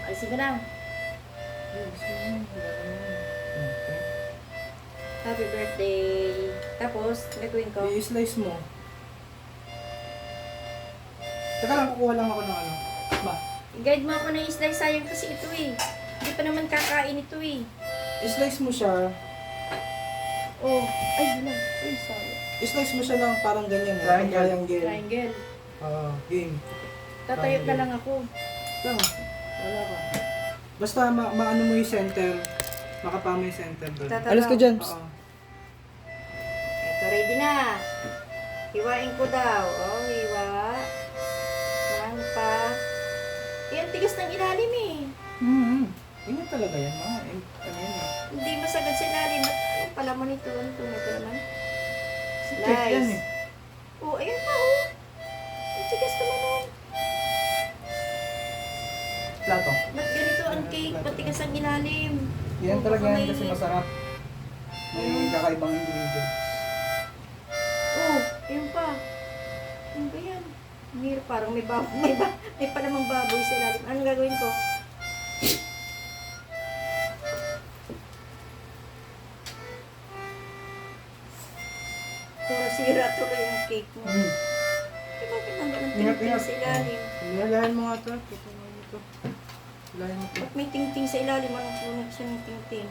Alisin ko na. Happy birthday. Tapos, gagawin ko. I-slice mo. Teka lang, kukuha lang ako ng ano. Ba? Guide mo ako na i-slice. Sayang kasi ito eh. Hindi pa naman kakain ito eh. I-slice mo siya. Oh, ay, yun lang. Ay, sorry. I-slice mo siya ng parang ganyan. Triangle. Triangle. Game. Tatayo na lang ako. Ito. Wala ka. Basta maano mo yung center. Makapa mo yung center doon. Tatayo. Alis ka dyan. Oo. Ito, ready na. Hiwain ko daw. Oh, hiwa. Nangpa. Yan, tigas ng ilalim eh. Ganyan talaga yan. Ano yan eh. Hindi masagad sa ilalim. Ano pala mo nito? Ano ito naman? Cake yan eh. Oh, ayun pa oh. Ang tigas naman oh. Plato. Ba't ganito ang cake? Matigas ang ilalim. Yan Oh, talaga baka yan kasi mainit. masarap. May kakaibang ingredients. Oh, ayun pa. Ano ba yan? Ang hirap, parang may baboy. May pa namang baboy sa ilalim. Anong gagawin ko? Puro sira tuloy ang cake mo. Eh, bakit nandun ang Ingat, ting-ting ingat. sa ilalim? Ilayahan mo nga ito. Ito mo ito. Ilayahan mo ito. Ba't may ting-ting sa ilalim? Anong punot siya ng ting-ting?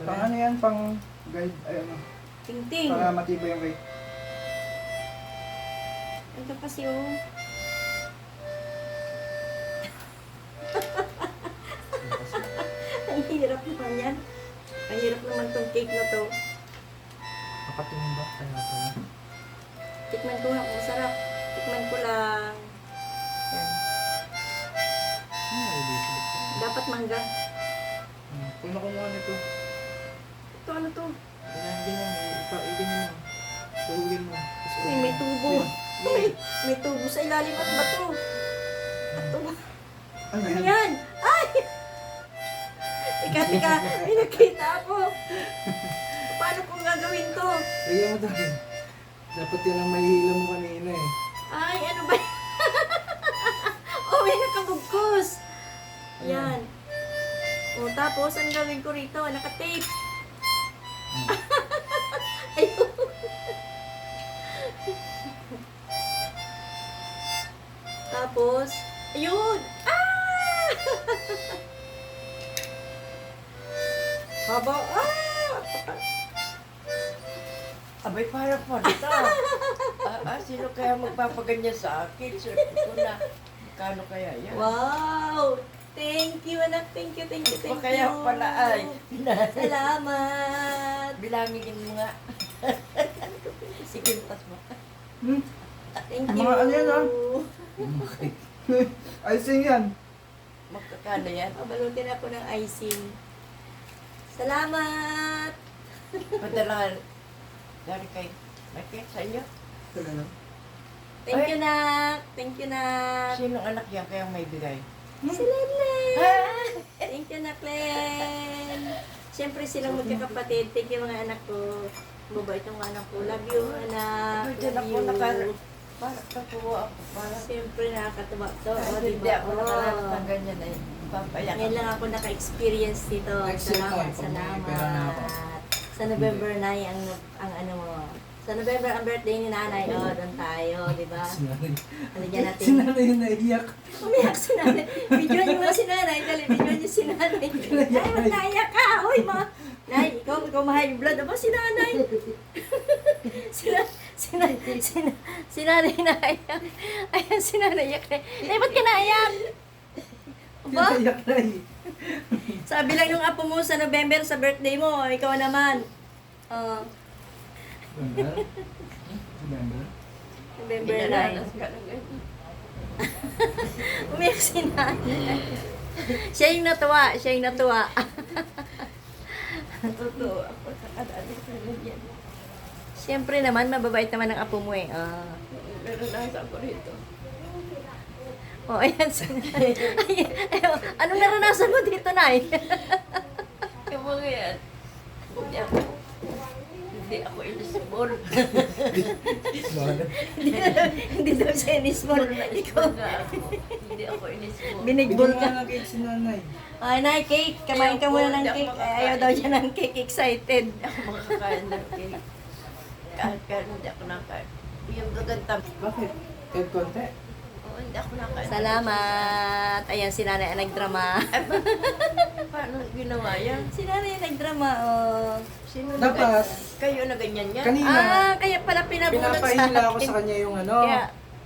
Pang ano yan, pang guide, ay ano, Ting-ting! para matibay yung cake. Ito kasi oh. Ang hirap naman yan. Ang hirap naman tong cake na to. Nakatumbak kaya pala. Tikman ko nga kung masarap. Tikman ko lang. Yan. Dapat mangga. Kung nakumuha nito. Ito ano to? Ganyan. Ganyan mo. Tuhugin mo. Uy, may tubo. May tubo sa ilalim at bato. Ato ba? Ano Ano yan? yan? Ay! Tika, may nakita ako. Paano kung gagawin to? Lagyan mo tayo. Dapat yan ang mahihila mo kanina eh. Ay, ano ba? Oh, may nakabugkos. Yan. O, tapos, ang gawin ko rito? Naka-tape. Ayun. Tapos, ayun. Ah! Haba. Ah! Abay, para po dito. Sino kaya magpapaganyan sa akin? Swerte ko na. Kano kaya yan? Wow! Thank you, anak. Thank you. O kaya pala ay. Salamat. Bilangin mo nga. Sige, tas mo. Thank you. Mga ano yan, ah? Icing yan. Magkakano yan? Pabalutin ako ng icing. Salamat. Padala. Dari kay. May cake sa inyo? Ito na lang. Thank you, nak. Thank you, nak. Sinong anak yan kayang may bigay? Si Lenlen. Thank you, nak Len. Siyempre silang magkakapatid. Thank you, mga anak ko. Mabait yung anak ko. Love you, anak. Ay, dyan ako para katuwa ako. Para Siyempre, nakakatawa to. O, hindi diba? ako nakaranas ng ganyan eh. Papayak Ngayon ako. lang ako naka-experience dito. Next year Salamat, to, pag may pera na ako. salamat. Sa November 9 ang ano mo. Sa November ang birthday ni nanay. O, doon tayo, di ba? Halika natin. Sinanay yung naiiyak. Umiyak si nanay. Video niyo nga si nanay. Dali, video niyo si nanay. Ay, ba't naiyak ka? Uy, mga... Nay, ikaw ma-high blood. Aba, si nanay. Si nanay naiyak. Ayan, si nanay iyak. Nay, ba't ka naiyak? Aba, Naiiyak na eh. sabi lang yung apo mo sa November sa birthday mo. Ikaw naman. Remember? Remember? November 9. Pinaranas ka ng ganyan. Umiyak si nanay. Siya yung natuwa. Siya yung natuwa. Totoo ako sa kadali sa ganyan. Siyempre naman, mababait naman ang apo mo eh. Naranasan ko rito. Oh, ayan si nanay. Anong naranasan mo dito, Nay? Yung mga yan. Hindi ako. Hindi ako inismol. Hindi daw siya inismol. Ikaw, Na ako. Hindi ako inismol. binigbol Bigyan ka. nga ng cake si nanay. Ay, nay, cake. Kamain ka muna ng cake. Ay, ayaw daw siya ng cake. Excited. Ako makakain ng cake. Kahit hindi ako nakain. Yung gaganta. Bakit? Kahit konti. Oo, hindi ako nakain. Salamat. Ayan, si nanay ang nagdrama. Ay, paano ginawa yan? Si nanay ang nagdrama, oh. Sino Dapat, kayo na ganyan yan? kanina, Kaya pala pinabunot sa pinapahila ako akin. sa kanya yung ano. Kaya,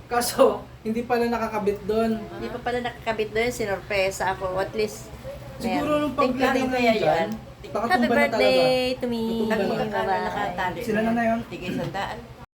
Kaso, hindi pala nakakabit doon. hindi pa pala nakakabit doon. Sinorpresa ako. At least, Siguro nung Tingnan pagdating kaya na dyan, yan. Happy nakatumba na talaga. birthday to me. Tutumba na. Nagmagkano Bye-bye. nakatali. Sila na yun. Tigay 100.